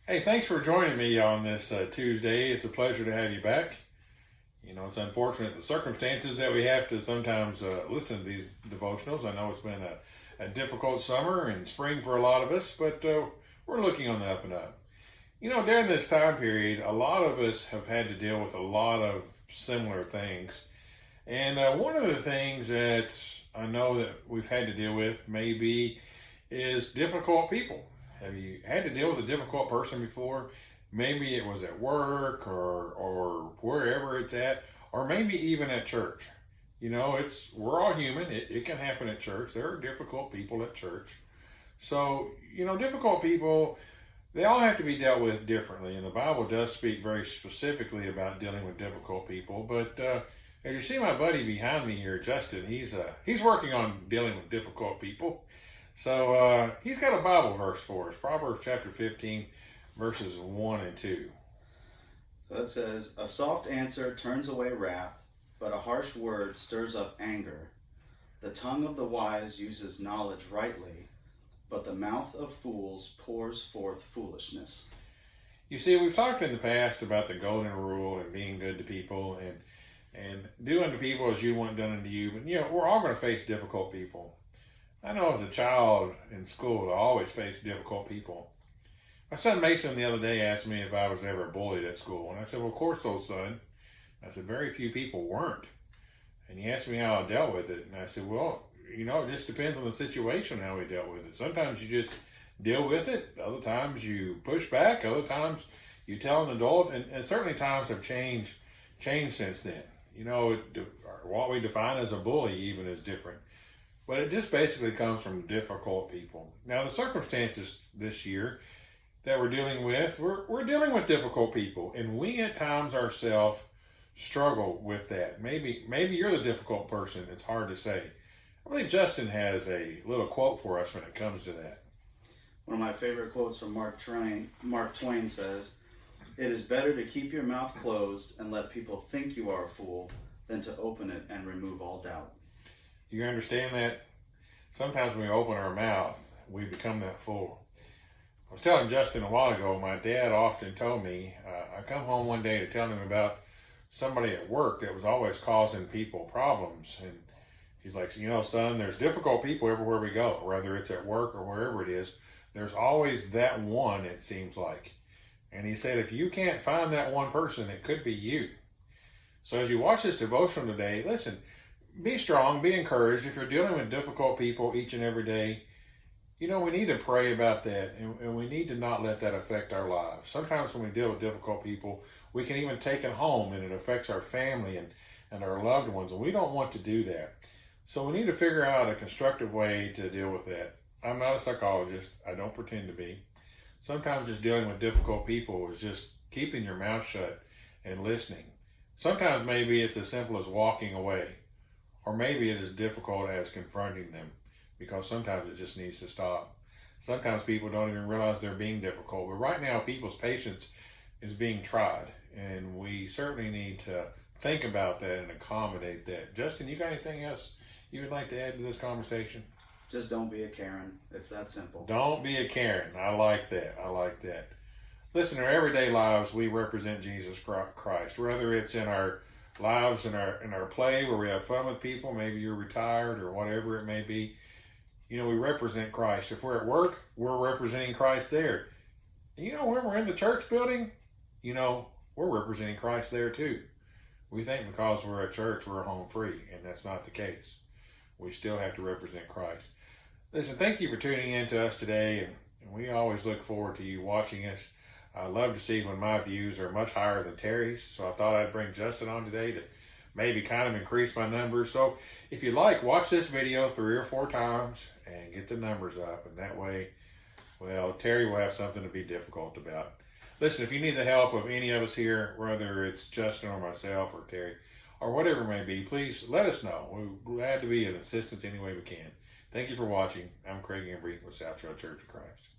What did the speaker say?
Hey, thanks for joining me on this Tuesday. It's a pleasure to have you back. It's unfortunate the circumstances that we have to sometimes listen to these devotionals. I know it's been a difficult summer and spring for a lot of us, but we're looking on the up and up. During this time period, a lot of us have had to deal with a lot of similar things. And one of the things that I know that we've had to deal with maybe is difficult people. Have you had to deal with a difficult person before? Maybe it was at work or wherever it's at, or maybe even at church. We're all human. It can happen at church. There are difficult people at church. So, difficult people, they all have to be dealt with differently. And the Bible does speak very specifically about dealing with difficult people. But as you see my buddy behind me here, Justin, he's working on dealing with difficult people. So he's got a Bible verse for us, Proverbs chapter 15, verses 1 and 2. So it says, "A soft answer turns away wrath, but a harsh word stirs up anger. The tongue of the wise uses knowledge rightly, but the mouth of fools pours forth foolishness." You see, we've talked in the past about the golden rule and being good to people and do unto people as you want done unto you. But, we're all going to face difficult people. I know as a child in school, I always faced difficult people. My son Mason the other day asked me if I was ever bullied at school. And I said, well, of course, old son. I said, very few people weren't. And he asked me how I dealt with it. And I said, well, it just depends on the situation, how we dealt with it. Sometimes you just deal with it. Other times you push back. Other times you tell an adult. And certainly times have changed since then. What we define as a bully even is different. But it just basically comes from difficult people. Now, the circumstances this year that we're dealing with, we're dealing with difficult people. And we at times ourselves struggle with that. Maybe you're the difficult person. It's hard to say. I believe Justin has a little quote for us when it comes to that. One of my favorite quotes from Mark Twain says, "It is better to keep your mouth closed and let people think you are a fool than to open it and remove all doubt." You understand that? Sometimes when we open our mouth, we become that fool. I was telling Justin a while ago, my dad often told me, I come home one day to tell him about somebody at work that was always causing people problems. And he's like, son, there's difficult people everywhere we go, whether it's at work or wherever it is. There's always that one, it seems like. And he said, if you can't find that one person, it could be you. So as you watch this devotional today, listen, be strong, be encouraged. If you're dealing with difficult people each and every day, we need to pray about that, and we need to not let that affect our lives. Sometimes when we deal with difficult people, we can even take it home, and it affects our family and our loved ones, and we don't want to do that. So we need to figure out a constructive way to deal with that. I'm not a psychologist. I don't pretend to be. Sometimes just dealing with difficult people is just keeping your mouth shut and listening. Sometimes maybe it's as simple as walking away. Or maybe it is difficult as confronting them, because sometimes it just needs to stop. Sometimes people don't even realize they're being difficult. But right now, people's patience is being tried. And we certainly need to think about that and accommodate that. Justin, you got anything else you would like to add to this conversation? Just don't be a Karen. It's that simple. Don't be a Karen. I like that. Listen, in our everyday lives, we represent Jesus Christ. Whether it's in our lives, in our play where we have fun with people, maybe you're retired or whatever it may be, we represent Christ. If we're at work, we're representing Christ there. When we're in the church building, we're representing Christ there too. We think because we're at church, we're home free, and that's not the case. We still have to represent Christ. Listen, thank you for tuning in to us today, and we always look forward to you watching us. I love to see when my views are much higher than Terry's, so I thought I'd bring Justin on today to maybe kind of increase my numbers. So if you like, watch this video 3 or 4 times and get the numbers up, and that way, Terry will have something to be difficult about. Listen, if you need the help of any of us here, whether it's Justin or myself or Terry or whatever it may be, please let us know. We're glad to be of assistance any way we can. Thank you for watching. I'm Craig Embry with South Trail Church of Christ.